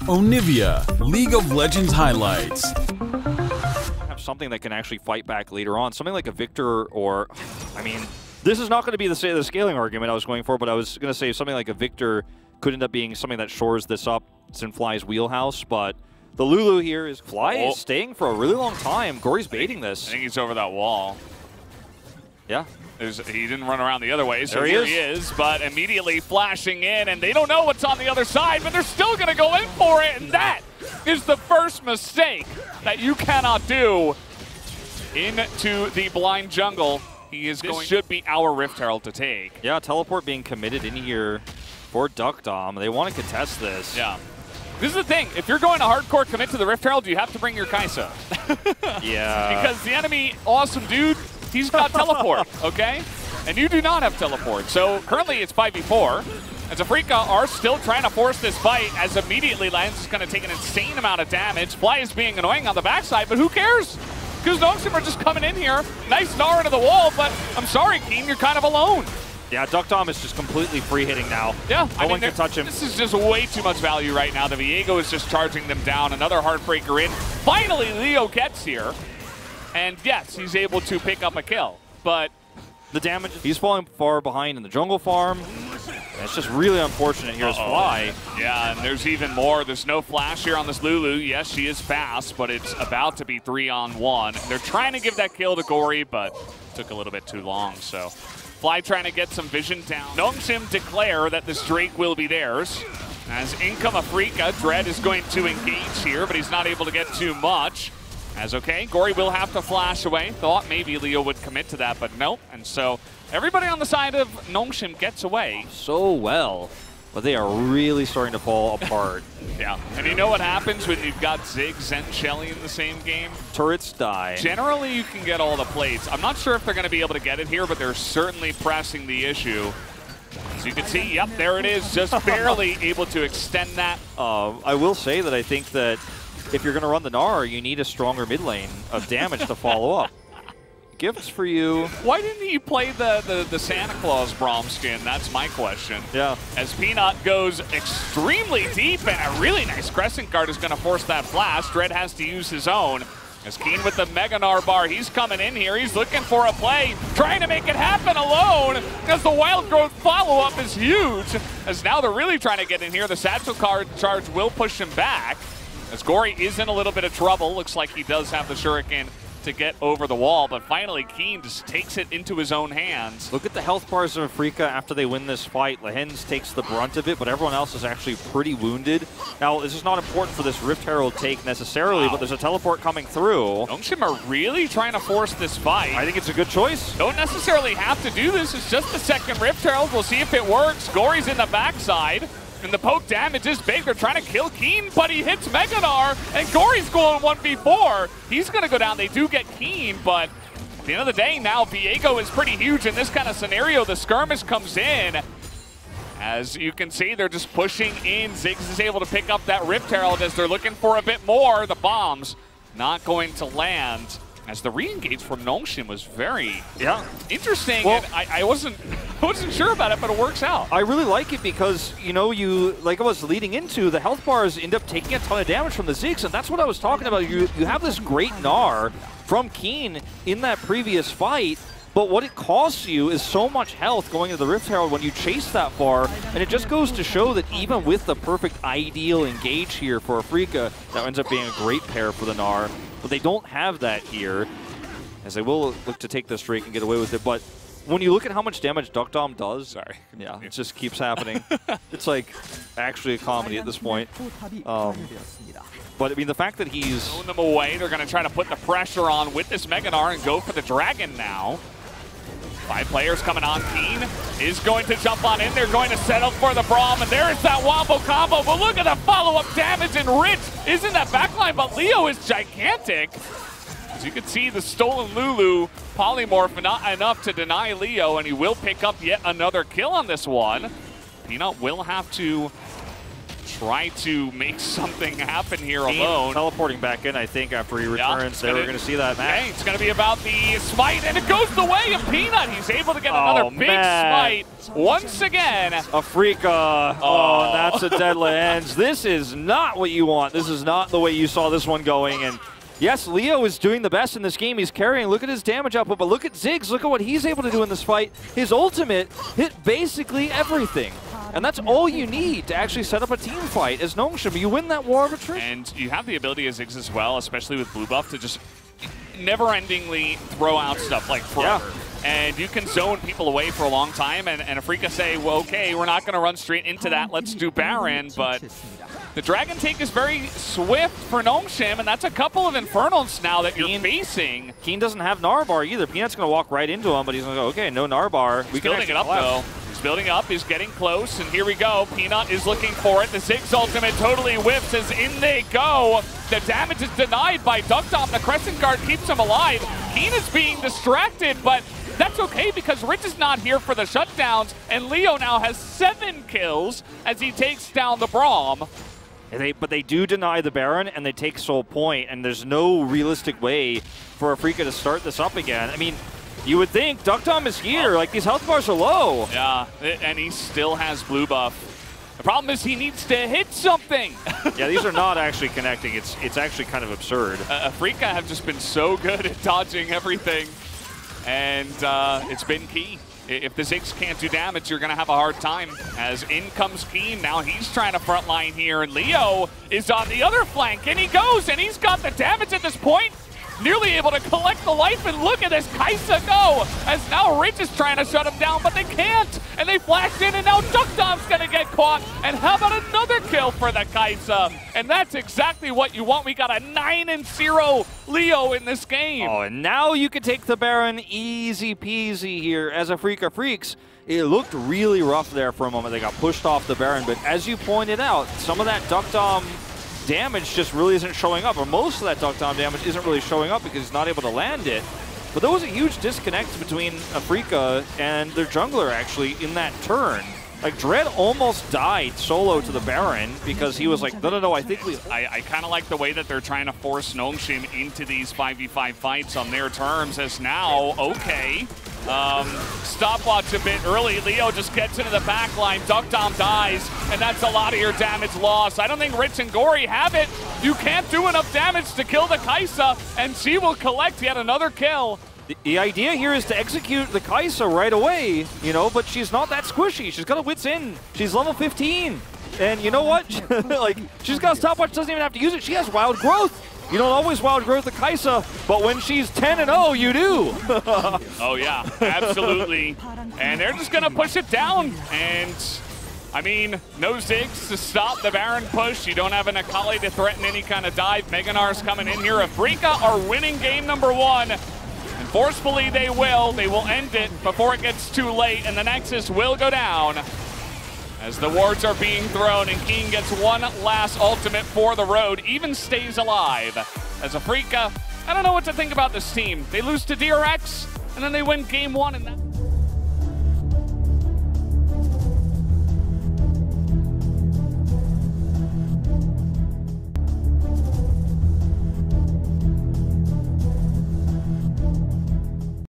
Onivia, League of Legends highlights. Have something that can actually fight back later on. Something like a Victor or, I mean, this is not going to be the scaling argument I was going for, but I was going to say something like a Victor could end up being something that shores this up. It's in Fly's wheelhouse, but the Lulu here is Fly is staying for a really long time. Gory's baiting this. I think he's over that wall. Yeah. He didn't run around the other way, so there here he is, but immediately flashing in, and they don't know what's on the other side, but they're still going to go in for it, and that is the first mistake that you cannot do into the blind jungle. This should be our Rift Herald to take. Yeah, teleport being committed in here for Duckdom. They want to contest this. Yeah. This is the thing. If you're going to hardcore commit to the Rift Herald, you have to bring your Kaisa. Yeah. Because the enemy, awesome dude, he's got teleport, okay? And you do not have teleport. So currently it's 5v4. As Afreeca are still trying to force this fight, as immediately Lens is going to take an insane amount of damage. Fly is being annoying on the backside, but who cares? Because Nongshim are just coming in here. Nice gnar into the wall, but I'm sorry, Keen, you're kind of alone. Yeah, Duckdom is just completely free hitting now. Yeah, no one can touch him. This is just way too much value right now. The Viego is just charging them down. Another Heartbreaker in. Finally, Leo gets here. And yes, he's able to pick up a kill. But the damage, he's falling far behind in the jungle farm. It's just really unfortunate here as Fly. Yeah, and there's even more. There's no flash here on this Lulu. Yes, she is fast, but it's about to be 3-on-1. They're trying to give that kill to Gory, but took a little bit too long, so Fly trying to get some vision down. Nongshim declare that this Drake will be theirs. As in come Afreeca, Dread is going to engage here, but he's not able to get too much. As okay, Gory will have to flash away. Thought maybe Leo would commit to that, but nope. And so everybody on the side of Nongshim gets away. So well, but they are really starting to fall apart. Yeah, and you know what happens when you've got Ziggs and Shelly in the same game? Turrets die. Generally, you can get all the plates. I'm not sure if they're going to be able to get it here, but they're certainly pressing the issue. As you can see, yep, there it is, just barely able to extend that. I will say that I think that if you're going to run the Gnar, you need a stronger mid lane of damage to follow up. Gifts for you. Why didn't you play the Santa Claus Braum skin? That's my question. Yeah. As Peanut goes extremely deep, and a really nice Crescent Guard is going to force that flash. Dread has to use his own. As Keen with the Mega Gnar bar, he's coming in here. He's looking for a play, trying to make it happen alone, as the Wild Growth follow-up is huge. As now they're really trying to get in here. The Satchel Card charge will push him back. As Gory is in a little bit of trouble. Looks like he does have the Shuriken to get over the wall, but finally Keen just takes it into his own hands. Look at the health bars of Afreeca after they win this fight. Lehens takes the brunt of it, but everyone else is actually pretty wounded. Now, this is not important for this Rift Herald take necessarily, but there's a teleport coming through. Nongshim are really trying to force this fight. I think it's a good choice. Don't necessarily have to do this. It's just the second Rift Herald. We'll see if it works. Gory's in the backside. And the poke damage is big. They're trying to kill Keen, but he hits Mega Gnar, and Gory's going 1v4. He's going to go down. They do get Keen, but at the end of the day now, Viego is pretty huge in this kind of scenario. The skirmish comes in. As you can see, they're just pushing in. Ziggs is able to pick up that Rift Herald as they're looking for a bit more. The bombs not going to land. As the re-engage from Nongshim was very interesting, well, and I wasn't sure about it, but it works out. I really like it because, you know, like I was leading into, the health bars end up taking a ton of damage from the Ziggs, and that's what I was talking about. You have this great Gnar from Keen in that previous fight, but what it costs you is so much health going into the Rift Herald when you chase that far, and it just goes to show that even with the perfect ideal engage here for Afreeca, that ends up being a great pair for the Gnar. But they don't have that here, as they will look to take this Drake and get away with it. But when you look at how much damage Duckdom does, yeah, it just keeps happening. It's like actually a comedy at this point. But I mean, the fact that he's throwing them away, they're going to try to put the pressure on with this Mega Gnar and go for the Dragon now. 5 players coming on. Keen is going to jump on in. They're going to settle for the Braum, and there's that wombo combo. But look at the follow-up damage, and Rich is in that backline, but Leo is gigantic. As you can see, the stolen Lulu polymorph not enough to deny Leo, and he will pick up yet another kill on this one. Peanut will have to try to make something happen here alone. Teleporting back in, I think, after he returns. They were going to see that match. Okay, it's going to be about the smite, and it goes the way of Peanut. He's able to get another big smite once again. Afreeca. Oh, that's a deadly ends. This is not what you want. This is not the way you saw this one going. And yes, Leo is doing the best in this game. He's carrying. Look at his damage output, but look at Ziggs. Look at what he's able to do in this fight. His ultimate hit basically everything. And that's all you need to actually set up a team fight as Nongshim. You win that war of attrition. And you have the ability as Ziggs as well, especially with blue buff, to just never-endingly throw out stuff like forever. Yeah. And you can zone people away for a long time, and Afreeca say, well, okay, we're not going to run straight into that. Let's do Baron, but the Dragon Take is very swift for Nongshim, and that's a couple of Infernals now that you're facing. Keen doesn't have Narbar either. Peanut's going to walk right into him, but he's going to go, okay, no Narbar. He's building it up, though. He's building up. He's getting close, and here we go. Peanut is looking for it. The Ziggs ultimate totally whiffs as in they go. The damage is denied by Duckdom. The Crescent Guard keeps him alive. Keen is being distracted, but that's okay because Rich is not here for the shutdowns, and Leo now has 7 kills as he takes down the Braum. But they do deny the Baron, and they take Soul Point, and there's no realistic way for Afreeca to start this up again. I mean, you would think Duckdom is here. Like, these health bars are low. Yeah, and he still has blue buff. The problem is he needs to hit something. Yeah, these are not actually connecting. It's actually kind of absurd. Afreeca have just been so good at dodging everything, and it's been key. If the Ziggs can't do damage, you're going to have a hard time. As in comes Keen, now he's trying to frontline here, and Leo is on the other flank, and he goes, and he's got the damage at this point. Nearly able to collect the life, and look at this Kaisa go, as now Rich is trying to shut him down, but they can't, and they flash in, and now Duckdom's gonna get caught, and how about another kill for the Kaisa? And that's exactly what you want. We got a 9-0 Leo in this game. Oh, and now you can take the Baron easy peasy here as Afreeca Freecs. It looked really rough there for a moment. They got pushed off the Baron, but as you pointed out, some of that Duckdom damage just really isn't showing up, or most of that Duckdom damage isn't really showing up because he's not able to land it. But there was a huge disconnect between Afreeca and their jungler, actually, in that turn. Like, Dread almost died solo to the Baron because he was like, no, I think we... I kind of like the way that they're trying to force Nongshim into these 5v5 fights on their terms, as now, okay, stopwatch a bit early. Leo just gets into the back line. Duckdom dies, and that's a lot of your damage loss. I don't think Rich and Gory have it. You can't do enough damage to kill the Kaisa, and she will collect yet another kill. The idea here is to execute the Kaisa right away, you know, but she's not that squishy. She's got a wits in. She's level 15. And you know what? Like, she's got a stopwatch, doesn't even have to use it. She has wild growth. You don't always wild growth the Kaisa, but when she's 10-0, you do. Oh, yeah, absolutely. And they're just going to push it down. And, I mean, no Ziggs to stop the Baron push. You don't have an Akali to threaten any kind of dive. Meganar's coming in here. Afreeca are winning game number 1. And forcefully they will end it before it gets too late, and the Nexus will go down as the wards are being thrown, and Keen gets one last ultimate for the road, even stays alive. As Afreeca, I don't know what to think about this team. They lose to DRX, and then they win game 1 in that.